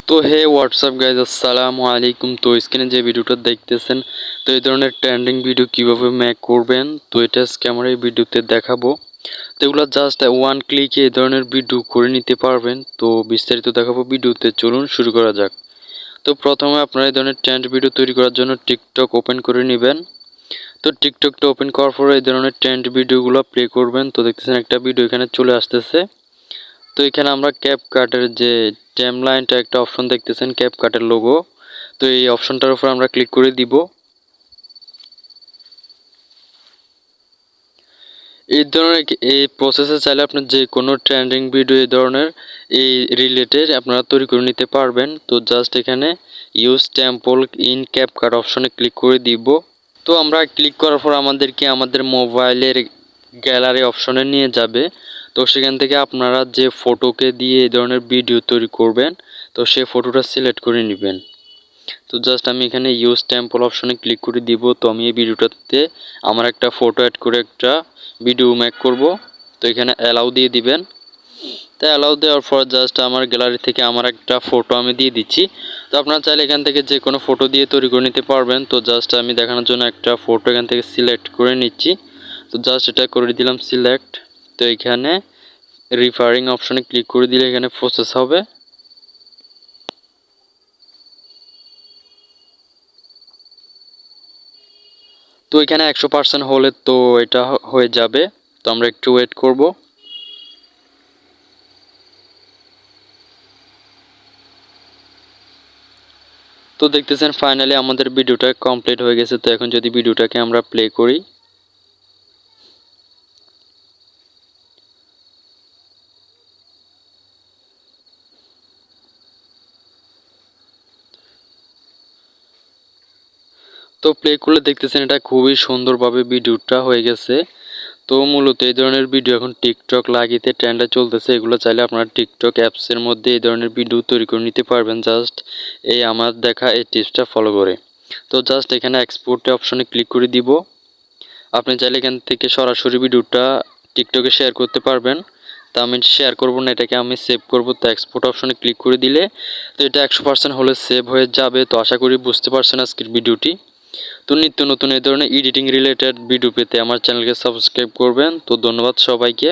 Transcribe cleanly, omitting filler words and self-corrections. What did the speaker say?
তো হে WhatsApp guys, আসসালামু আলাইকুম। তো স্ক্রিনে যে ভিডিওটা দেখতেছেন, তো এই ধরনের ট্রেন্ডিং ভিডিও কিভাবে মেক করবেন, তো এটা আজকে আমরা এই ভিডিওতে দেখাবো। তো এগুলো জাস্ট ওয়ান ক্লিকে এই ধরনের ভিডিও করে নিতে পারবেন। তো বিস্তারিত দেখাবো ভিডিওতে, চলুন শুরু করা যাক। তো প্রথমে আপনারা এই ধরনের ট্রেন্ড ভিডিও তৈরি করার জন্য টিকটক ওপেন করে নেবেন। তো টিকটকটা ওপেন করার পরে এই ধরনের ট্রেন্ড ভিডিওগুলো প্লে করবেন। তো দেখতেছেন একটা ভিডিও এখানে চলে আসতেছে। তো এখানে আমরা ক্যাপকাটের যে টাইমলাইনটা একটা অপশন দেখতেছেন, ক্যাপকাটের লোগো। তো এই অপশনটার উপর আমরা ক্লিক করে দিব। এই ধরনের এই প্রসেসে চাইলে আপনার যে কোনো ট্রেন্ডিং ভিডিও এই ধরনের এই রিলেটেড আপনারা তৈরি করে নিতে পারবেন। তো জাস্ট এখানে ইউজ টেম্পল ইন ক্যাপকাট অপশনে ক্লিক করে দিব। তো আমরা ক্লিক করার পর আমাদেরকে আমাদের মোবাইলের গ্যালারি অপশনে নিয়ে যাবে। তো সেখান থেকে আপনারা যে ফটোকে দিয়ে এই ধরনের ভিডিও তৈরি করবেন, তো সেই ফটোটা সিলেক্ট করে নেবেন। তো জাস্ট আমি এখানে ইউজ টেম্পল অপশনে ক্লিক করে দিব। তো আমি এই ভিডিওটাতে আমার একটা ফটো অ্যাড করে একটা ভিডিও মেক করব। তো এখানে অ্যালাউ দিয়ে দিবেন। তো অ্যালাউ দেওয়ার পর জাস্ট আমার গ্যালারি থেকে আমার একটা ফটো আমি দিয়ে দিচ্ছি। তো আপনারা চাইলে এখান থেকে যে কোনো ফটো দিয়ে তৈরি করে নিতে পারবেন। তো জাস্ট আমি দেখানোর জন্য একটা ফটো এখান থেকে সিলেক্ট করে নিচ্ছি। তো জাস্ট এটা করে দিলাম সিলেক্ট। তো এখানে রিফারিং অপশনে ক্লিক করে দিলে এখানে প্রসেস হবে। তো এখানে 100% হলে তো এটা হয়ে যাবে। তো আমরা একটু ওয়েট করব। তো দেখতেছেন ফাইনালি আমাদের ভিডিওটা কমপ্লিট হয়ে গেছে। তো এখন যদি ভিডিওটাকে আমরা প্লে করি, তো প্লে করলে দেখতেছেন এটা খুবই সুন্দরভাবে ভিডিওটা হয়ে গেছে। তো মূলত এই ধরনের ভিডিও এখন টিকটক লাগিতে ট্রেন্ডে চলতেছে। এগুলো চাইলে আপনারা টিকটক অ্যাপসের মধ্যে এই ধরনের ভিডিও তৈরি করে নিতে পারবেন, জাস্ট এই আমার দেখা এই টিপসটা ফলো করে। তো জাস্ট এখানে এক্সপোর্ট অপশনে ক্লিক করে দিব। আপনি চাইলে এখান থেকে সরাসরি ভিডিওটা টিকটকে শেয়ার করতে পারবেন। তা আমি শেয়ার করব না, এটাকে আমি সেভ করব। তো এক্সপোর্ট অপশনে ক্লিক করে দিলে তো এটা 100% হলে সেভ হয়ে যাবে। তো আশা করি বুঝতে পারছেন আজকের ভিডিওটি। তো নিত্য নতুন এই ধরনের এডিটিং রিলেটেড ভিডিও পেতে আমার চ্যানেলকে সাবস্ক্রাইব করবেন। তো ধন্যবাদ সবাইকে।